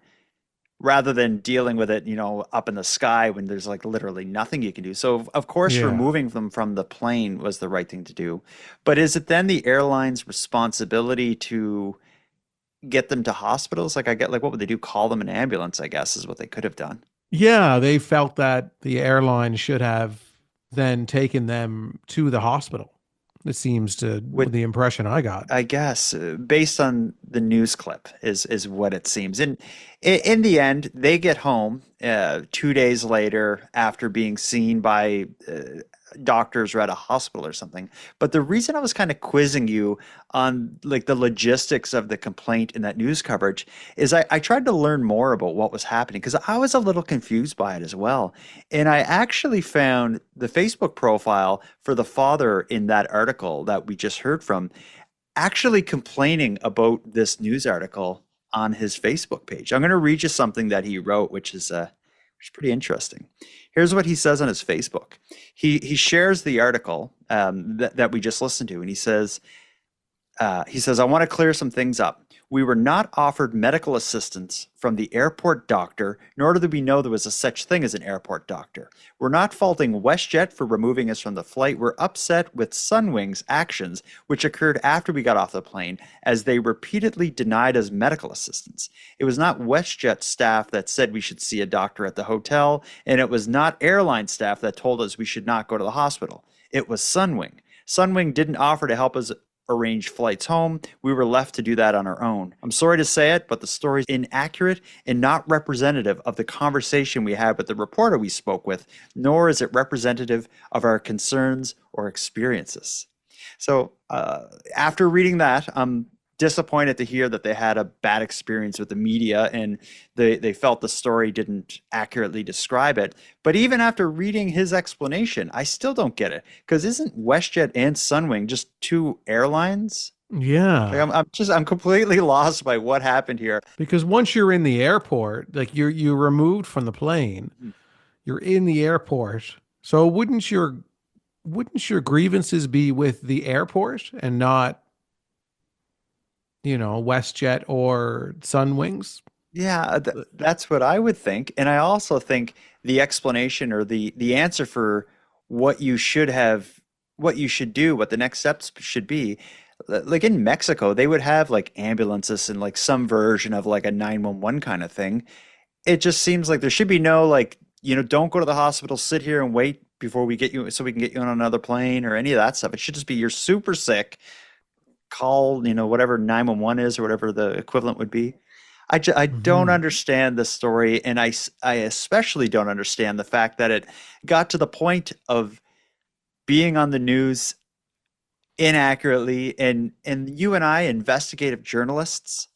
rather than dealing with it, up in the sky when there's like literally nothing you can do. So of course, removing them from the plane was the right thing to do. But is it then the airline's responsibility to get them to hospitals? Like what would they do? Call them an ambulance, I guess, is what they could have done. Yeah, they felt that the airline should have then taken them to the hospital. It seems to, with the impression I got. I guess, based on the news clip, is what it seems. And in the end, they get home 2 days later after being seen by doctors or at a hospital or something. But the reason I was kind of quizzing you on like the logistics of the complaint in that news coverage is I tried to learn more about what was happening, because I was a little confused by it as well. And I actually found the Facebook profile for the father in that article that we just heard from actually complaining about this news article on his Facebook page. I'm going to read you something that he wrote, which is pretty interesting. Here's what he says on his Facebook. He shares the article that we just listened to, and he says, I want to clear some things up. We were not offered medical assistance from the airport doctor, nor did we know there was a such thing as an airport doctor. We're not faulting WestJet for removing us from the flight. We're upset with Sunwing's actions, which occurred after we got off the plane, as they repeatedly denied us medical assistance. It was not WestJet staff that said we should see a doctor at the hotel, and it was not airline staff that told us we should not go to the hospital. It was Sunwing. Sunwing didn't offer to help us arrange flights home. We were left to do that on our own. I'm sorry to say it, but the story is inaccurate and not representative of the conversation we had with the reporter we spoke with, nor is it representative of our concerns or experiences. So after reading that, I'm disappointed to hear that they had a bad experience with the media and they felt the story didn't accurately describe it. But even after reading his explanation, I still don't get it. Because isn't WestJet and Sunwing just two airlines? Yeah. Like I'm completely lost by what happened here. Because once you're in the airport, like you're removed from the plane, you're in the airport. So wouldn't your grievances be with the airport and not, WestJet or Sunwings? Yeah, that's what I would think. And I also think the explanation or the answer for what you should have, what you should do, what the next steps should be, like in Mexico, they would have like ambulances and like some version of like a 911 kind of thing. It just seems like there should be no like, don't go to the hospital, sit here and wait before we get you so we can get you on another plane or any of that stuff. It should just be you're super sick, call, whatever 911 is or whatever the equivalent would be. I don't understand the story, and I especially don't understand the fact that it got to the point of being on the news inaccurately, and you and I, investigative journalists,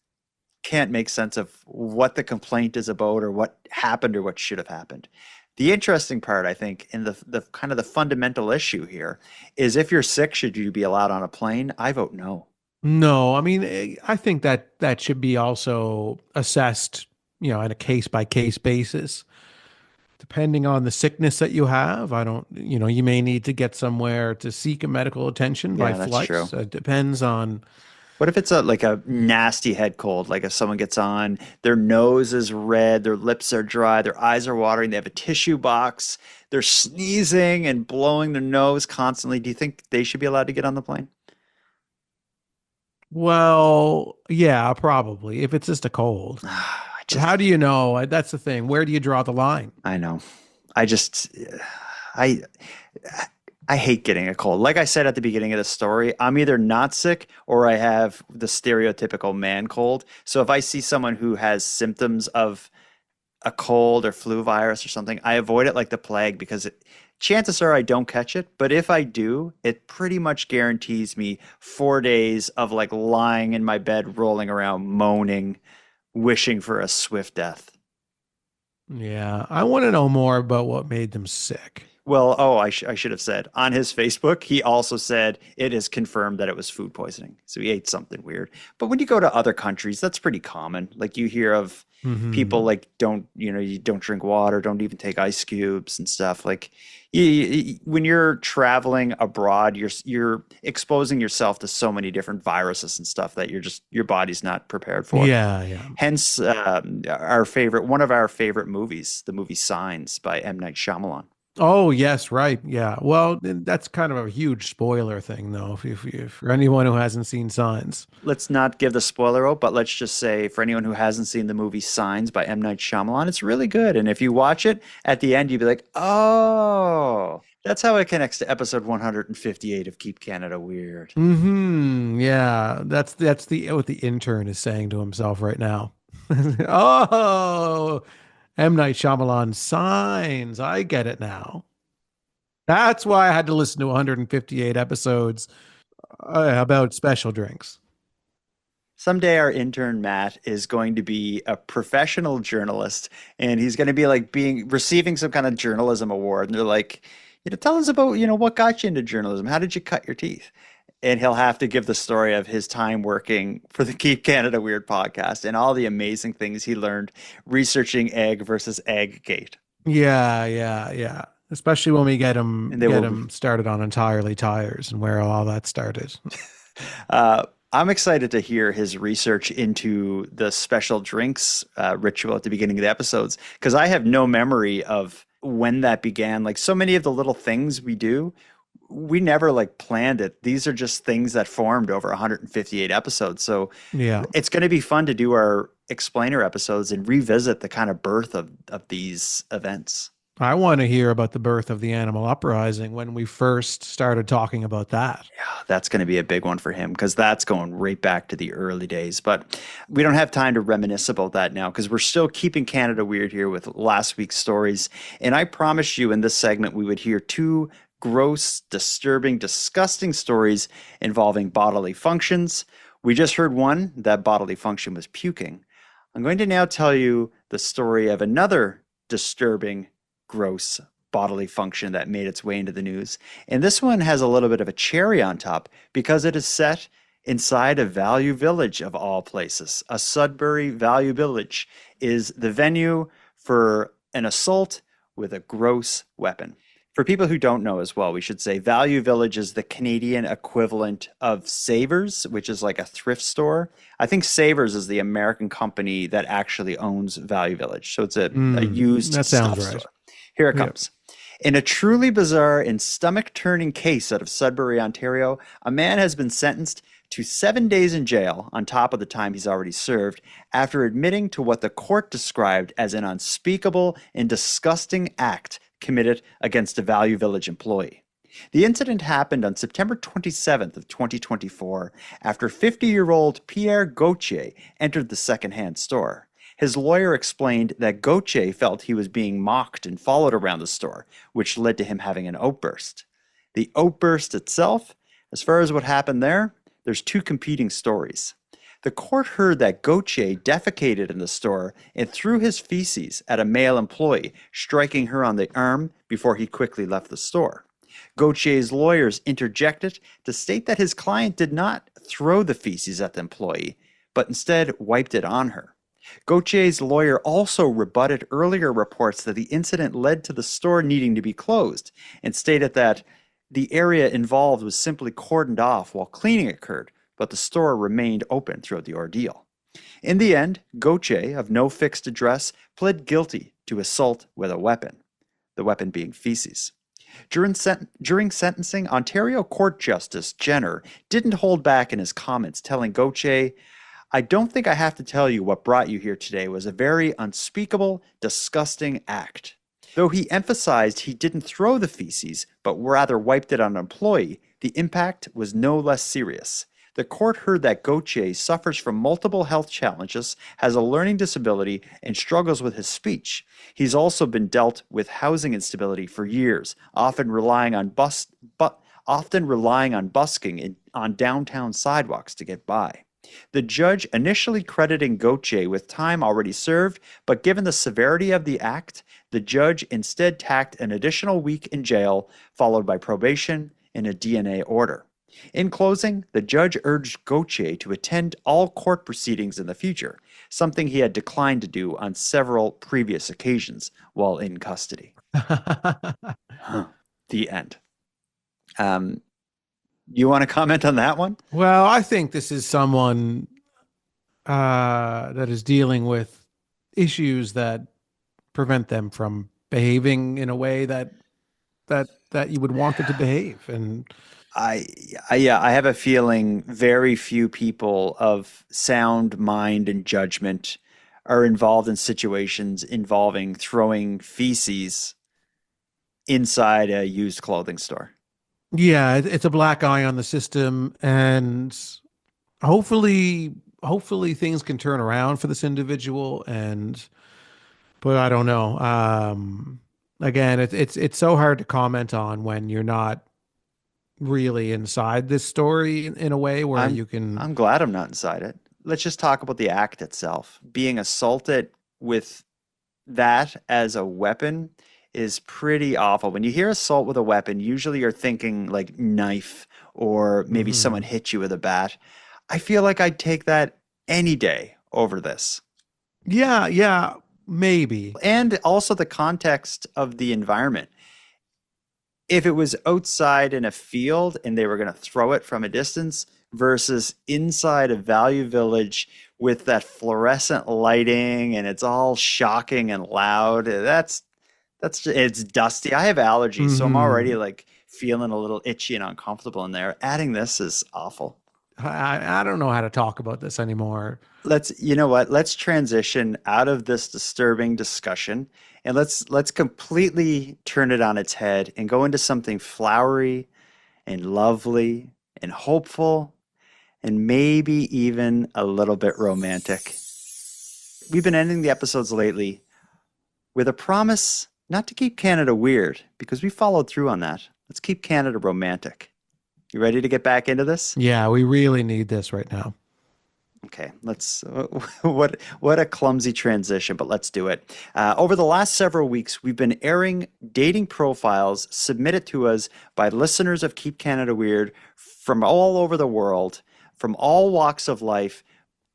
can't make sense of what the complaint is about or what happened or what should have happened. The interesting part, I think, in the kind of the fundamental issue here is if you're sick, should you be allowed on a plane? I vote no. No, I mean, I think that should be also assessed, on a case by case basis. Depending on the sickness that you have, you may need to get somewhere to seek a medical attention by that's flights. true. It depends on. What if it's like a nasty head cold? Like if someone gets on, their nose is red, their lips are dry, their eyes are watering, they have a tissue box, they're sneezing and blowing their nose constantly. Do you think they should be allowed to get on the plane? Well, yeah, probably. If it's just a cold. How do you know? That's the thing. Where do you draw the line? I know. I hate getting a cold. Like I said at the beginning of the story, I'm either not sick or I have the stereotypical man cold. So if I see someone who has symptoms of a cold or flu virus or something, I avoid it like the plague because chances are I don't catch it. But if I do, it pretty much guarantees me 4 days of like lying in my bed, rolling around, moaning, wishing for a swift death. Yeah, I want to know more about what made them sick. Well, I should have said on his Facebook, he also said it is confirmed that it was food poisoning. So he ate something weird. But when you go to other countries, that's pretty common. Like you hear of people like you don't drink water, don't even take ice cubes and stuff. Like when you're traveling abroad, you're exposing yourself to so many different viruses and stuff that your body's not prepared for. Yeah. Hence, one of our favorite movies, the movie Signs by M. Night Shyamalan. Oh, yes, right. Yeah. Well, that's kind of a huge spoiler thing, though, if for anyone who hasn't seen Signs. Let's not give the spoiler out, but let's just say for anyone who hasn't seen the movie Signs by M. Night Shyamalan, it's really good. And if you watch it, at the end, you'll be like, oh, that's how it connects to episode 158 of Keep Canada Weird. Yeah. That's what the intern is saying to himself right now. Oh, M. Night Shyamalan Signs. I get it now. That's why I had to listen to 158 episodes about special drinks. Someday our intern Matt is going to be a professional journalist, and he's going to be like receiving some kind of journalism award. And they're like, tell us about, what got you into journalism? How did you cut your teeth? And he'll have to give the story of his time working for the Keep Canada Weird podcast and all the amazing things he learned researching egg versus egg gate. Yeah. Especially when we get him started on Entirely Tires and where all that started. I'm excited to hear his research into the special drinks ritual at the beginning of the episodes, because I have no memory of when that began. Like so many of the little things we do, we never like planned it. These are just things that formed over 158 episodes. So yeah, it's going to be fun to do our explainer episodes and revisit the kind of birth of these events. I want to hear about the birth of the animal uprising when we first started talking about that. Yeah, that's going to be a big one for him because that's going right back to the early days. But we don't have time to reminisce about that now because we're still keeping Canada weird here with last week's stories. And I promised you in this segment we would hear two gross, disturbing, disgusting stories involving bodily functions. We just heard one, that bodily function was puking. I'm going to now tell you the story of another disturbing, gross bodily function that made its way into the news. And this one has a little bit of a cherry on top because it is set inside a value village of all places. A Sudbury value village is the venue for an assault with a gross weapon. For people who don't know as well, we should say Value Village is the Canadian equivalent of Savers, which is like a thrift store. I think Savers is the American company that actually owns Value Village. So it's a used that sounds stuff right. store. Here it comes. In a truly bizarre and stomach-turning case out of Sudbury, Ontario, a man has been sentenced to 7 days in jail on top of the time he's already served after admitting to what the court described as an unspeakable and disgusting act committed against a Value Village employee. The incident happened on September 27th of 2024 after 50-year-old Pierre Gauthier entered the secondhand store. His lawyer explained that Gauthier felt he was being mocked and followed around the store, which led to him having an outburst. The outburst itself, as far as what happened there's two competing stories. The court heard that Gauthier defecated in the store and threw his feces at a male employee, striking her on the arm before he quickly left the store. Gauthier's lawyers interjected to state that his client did not throw the feces at the employee, but instead wiped it on her. Gauthier's lawyer also rebutted earlier reports that the incident led to the store needing to be closed and stated that the area involved was simply cordoned off while cleaning occurred, but the store remained open throughout the ordeal. In the end, Gauthier, of no fixed address, pled guilty to assault with a weapon, the weapon being feces. During sentencing, Ontario Court Justice Jenner didn't hold back in his comments, telling Gauthier, "I don't think I have to tell you what brought you here today was a very unspeakable, disgusting act." Though he emphasized he didn't throw the feces, but rather wiped it on an employee, the impact was no less serious. The court heard that Gauthier suffers from multiple health challenges, has a learning disability, and struggles with his speech. He's also been dealt with housing instability for years, often relying on busking on downtown sidewalks to get by. The judge initially crediting Gauthier with time already served, but given the severity of the act, the judge instead tacked an additional week in jail, followed by probation and a DNA order. In closing, the judge urged Gauthier to attend all court proceedings in the future, something he had declined to do on several previous occasions while in custody. The end. You want to comment on that one? Well, I think this is someone that is dealing with issues that prevent them from behaving in a way that you would want them to behave. And I have a feeling very few people of sound mind and judgment are involved in situations involving throwing feces inside a used clothing store. yeah, it's a black eye on the system, and hopefully things can turn around for this individual. But I don't know. Again, it's so hard to comment on when you're not really inside this story in a way where you can. I'm glad I'm not inside it. Let's just talk about the act itself. Being assaulted with that as a weapon is pretty awful. When you hear assault with a weapon, usually you're thinking like knife or maybe someone hit you with a bat. I feel like I'd take that any day over this. Yeah, maybe. And also the context of the environment. If it was outside in a field and they were going to throw it from a distance versus inside a Value Village with that fluorescent lighting and it's all shocking and loud, it's dusty. I have allergies, so I'm already like feeling a little itchy and uncomfortable in there. Adding this is awful. I don't know how to talk about this anymore. You know what? Let's transition out of this disturbing discussion and let's completely turn it on its head and go into something flowery and lovely and hopeful and maybe even a little bit romantic. We've been ending the episodes lately with a promise not to keep Canada weird, because we followed through on that. Let's keep Canada romantic. You ready to get back into this? Yeah, we really need this right now. Okay, let's. What a clumsy transition, but let's do it. Over the last several weeks, we've been airing dating profiles submitted to us by listeners of Keep Canada Weird from all over the world, from all walks of life,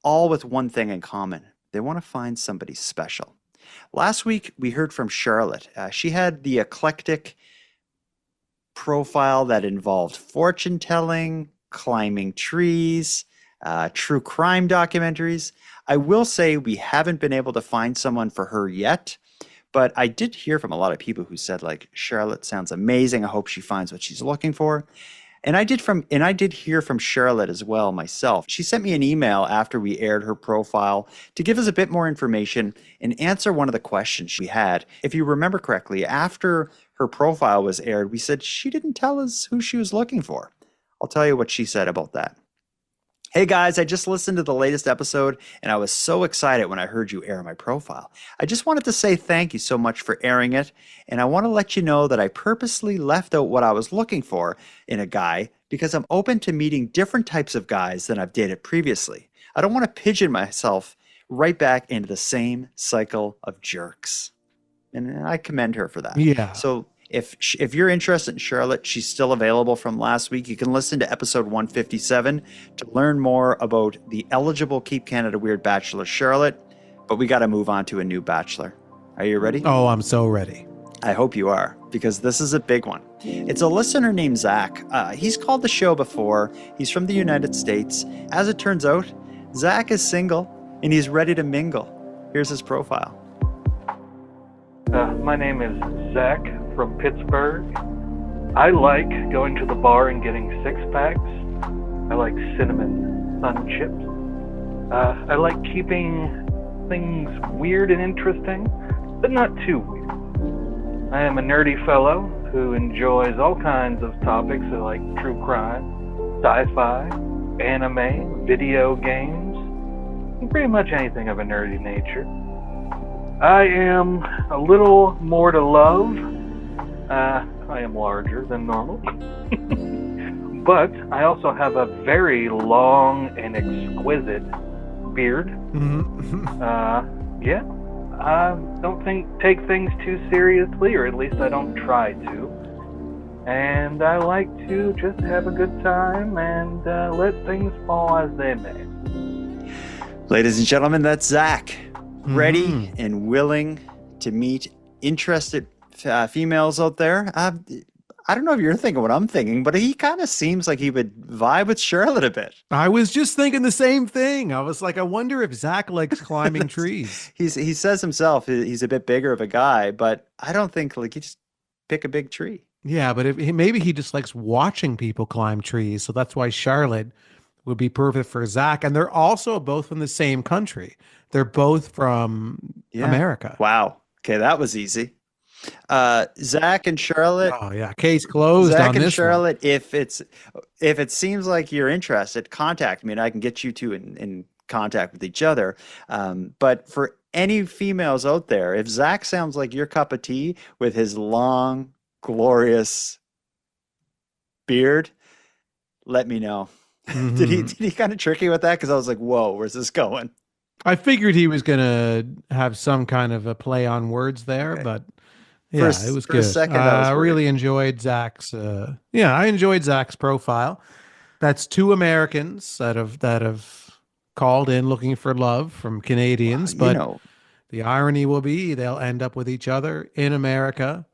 all with one thing in common: they want to find somebody special. Last week, we heard from Charlotte. She had the eclectic profile that involved fortune telling, climbing trees, true crime documentaries. I will say we haven't been able to find someone for her yet, but I did hear from a lot of people who said, like, Charlotte sounds amazing. I hope she finds what she's looking for. And I did hear from Charlotte as well myself. She sent me an email after we aired her profile to give us a bit more information and answer one of the questions we had. If you remember correctly, after her profile was aired, we said she didn't tell us who she was looking for. I'll tell you what she said about that. Hey guys, I just listened to the latest episode and I was so excited when I heard you air my profile. I just wanted to say thank you so much for airing it, and I want to let you know that I purposely left out what I was looking for in a guy because I'm open to meeting different types of guys than I've dated previously. I don't want to pigeon myself right back into the same cycle of jerks. And I commend her for that. Yeah. So if you're interested in Charlotte, she's still available from last week. You can listen to episode 157 to learn more about the eligible Keep Canada Weird Bachelor Charlotte. But we got to move on to a new bachelor. Are you ready? Oh, I'm so ready. I hope you are, because this is a big one. It's a listener named Zach. He's called the show before. He's from the United States. As it turns out, Zach is single and he's ready to mingle. Here's his profile. My name is Zach from Pittsburgh. I like going to the bar and getting six-packs. I like cinnamon sun chips. I like keeping things weird and interesting, but not too weird. I am a nerdy fellow who enjoys all kinds of topics like true crime, sci-fi, anime, video games, and pretty much anything of a nerdy nature. I am a little more to love. I am larger than normal. But I also have a very long and exquisite beard. Yeah. I don't take things too seriously, or at least I don't try to. And I like to just have a good time and let things fall as they may. Ladies and gentlemen, that's Zach. Ready and willing to meet interested females out there. I don't know if you're thinking what I'm thinking, but he kind of seems like he would vibe with Charlotte a bit. I was just thinking the same thing. I was like, I wonder if Zach likes climbing trees. He says himself he's a bit bigger of a guy, but I don't think like he just pick a big tree. Yeah, but maybe he just likes watching people climb trees. So that's why Charlotte would be perfect for Zach. And they're also both from the same country. They're both from America. Wow. Okay, that was easy. Zach and Charlotte. Oh yeah, case closed. Zach on and this Charlotte. One. If it seems like you're interested, contact me and I can get you two in contact with each other. But for any females out there, if Zach sounds like your cup of tea with his long, glorious beard, let me know. Did he kind of trick you with that? Because I was like, whoa, where's this going? I figured he was gonna have some kind of a play on words there, but yeah, it was good. For a second, I really enjoyed Zach's. I enjoyed Zach's profile. That's two Americans that have called in looking for love from Canadians, but the irony will be they'll end up with each other in America,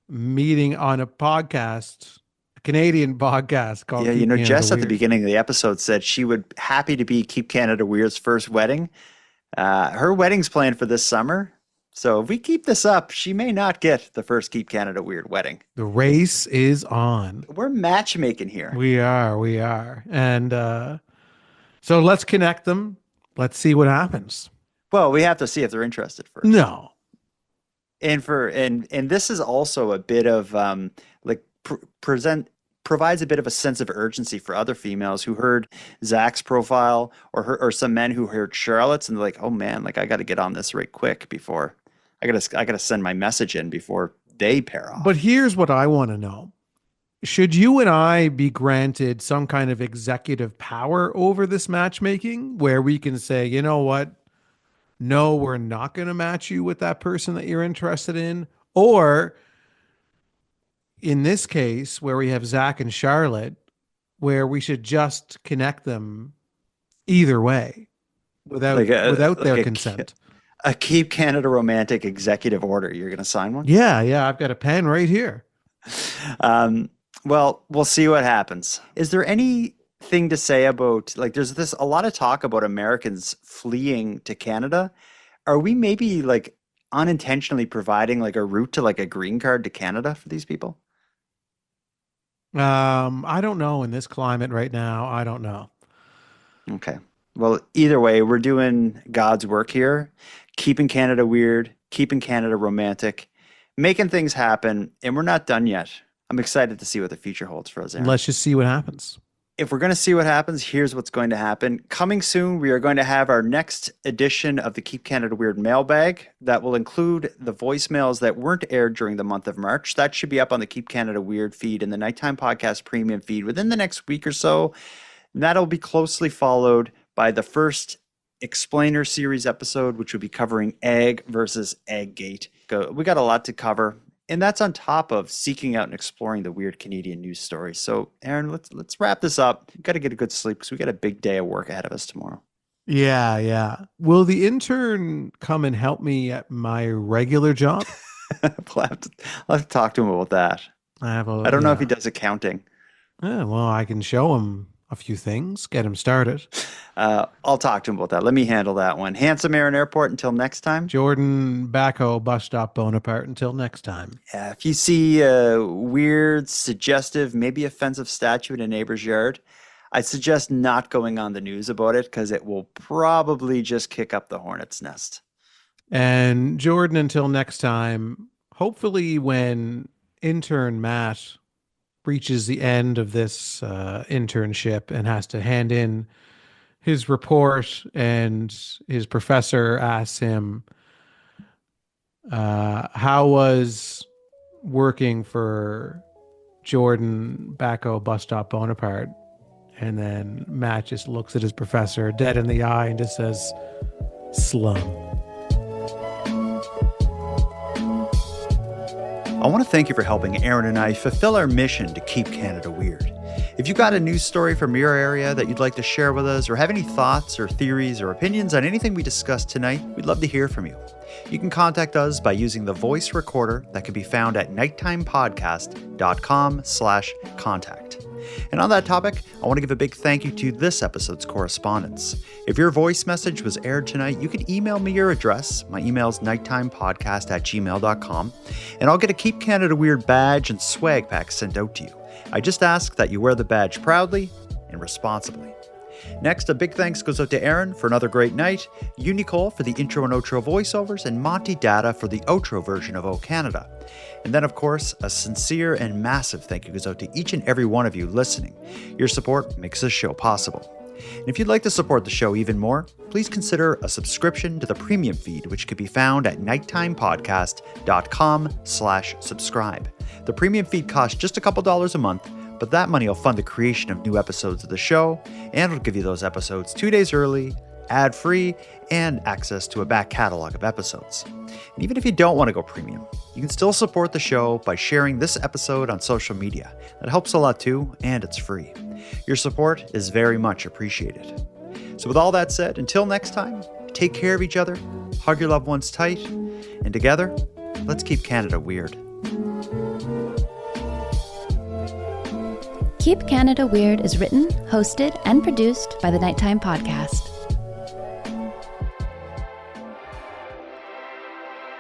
meeting on a podcast. Canadian podcast called Keep Canada Jess at Weird. the beginning of the episode said she would happy to be Keep Canada Weird's first wedding. Her wedding's planned for this summer. So if we keep this up, she may not get the first Keep Canada Weird wedding. The race is on. We're matchmaking here. We are. And so let's connect them. Let's see what happens. Well, we have to see if they're interested first. No. And this is also a bit of provides a bit of a sense of urgency for other females who heard Zach's profile or some men who heard Charlotte's and they're like, oh man, like I got to get on this right quick before I got to send my message in before they pair off. But here's what I want to know. should you and I be granted some kind of executive power over this matchmaking where we can say, you know what? No, we're not going to match you with that person that you're interested in. Or in this case, where we have Zach and Charlotte, where we should just connect them either way without their consent. A Keep Canada Romantic executive order. You're going to sign one? Yeah, I've got a pen right here. Well, we'll see what happens. Is there anything to say about, like, there's a lot of talk about Americans fleeing to Canada. Are we maybe like unintentionally providing like a route to like a green card to Canada for these people? I don't know in this climate right now. I don't know. Okay. Well, either way, we're doing God's work here, keeping Canada weird, keeping Canada romantic, making things happen, and we're not done yet. I'm excited to see what the future holds for us, Aaron. Let's just see what happens. If we're going to see what happens, here's what's going to happen. Coming soon, we are going to have our next edition of the Keep Canada Weird mailbag that will include the voicemails that weren't aired during the month of March. That should be up on the Keep Canada Weird feed and the Nighttime Podcast Premium feed within the next week or so. And that'll be closely followed by the first Explainer series episode, which will be covering Egg versus Egggate. We got a lot to cover. And that's on top of seeking out and exploring the weird Canadian news stories. So, Aaron, let's wrap this up. We've got to get a good sleep because we got a big day of work ahead of us tomorrow. Yeah. Will the intern come and help me at my regular job? I'll have to talk to him about that. I don't know if he does accounting. Yeah, well, I can show him a few things, get him started. I'll talk to him about that. Let me handle that one. Handsome Aaron Airport, until next time. Jordan Backhoe, Bus Stop Bonaparte, until next time. Yeah, if you see a weird, suggestive, maybe offensive statue in a neighbor's yard, I suggest not going on the news about it because it will probably just kick up the hornet's nest. And Jordan, until next time, hopefully when intern Matt reaches the end of this internship and has to hand in his report and his professor asks him, how was working for Jordan Backhoe Bus Stop Bonaparte? And then Matt just looks at his professor dead in the eye and just says, slum. I want to thank you for helping Aaron and I fulfill our mission to keep Canada weird. If you got a news story from your area that you'd like to share with us, or have any thoughts or theories or opinions on anything we discussed tonight, we'd love to hear from you. You can contact us by using the voice recorder that can be found at nighttimepodcast.com/contact. And on that topic, I want to give a big thank you to this episode's correspondents. If your voice message was aired tonight, you can email me your address. My email is nighttimepodcast@gmail.com, and I'll get a Keep Canada Weird badge and swag pack sent out to you. I just ask that you wear the badge proudly and responsibly. Next, a big thanks goes out to Aaron for another great night, Unicole for the intro and outro voiceovers, and Monty Data for the outro version of O Canada. And then, of course, a sincere and massive thank you goes out to each and every one of you listening. Your support makes this show possible. And if you'd like to support the show even more, please consider a subscription to the premium feed, which can be found at nighttimepodcast.com/subscribe. The premium feed costs just a couple dollars a month, but that money will fund the creation of new episodes of the show, and it'll give you those episodes 2 days early, ad-free, and access to a back catalog of episodes. And even if you don't want to go premium, you can still support the show by sharing this episode on social media. That helps a lot too, and it's free. Your support is very much appreciated. So with all that said, until next time, take care of each other, hug your loved ones tight, and together, let's keep Canada weird. Keep Canada Weird is written, hosted, and produced by the Nighttime Podcast.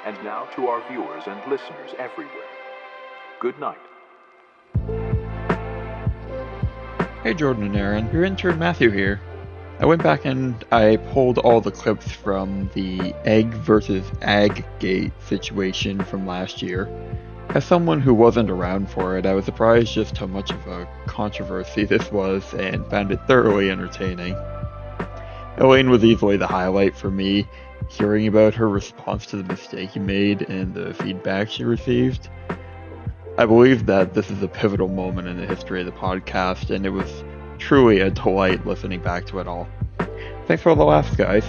And now to our viewers and listeners everywhere. Good night. Hey Jordan and Aaron, your intern Matthew here. I went back and I pulled all the clips from the Egg versus Egggate situation from last year. As someone who wasn't around for it, I was surprised just how much of a controversy this was and found it thoroughly entertaining. Elaine was easily the highlight for me, hearing about her response to the mistake he made and the feedback she received. I believe that this is a pivotal moment in the history of the podcast, and it was truly a delight listening back to it all. Thanks for all the laughs, guys.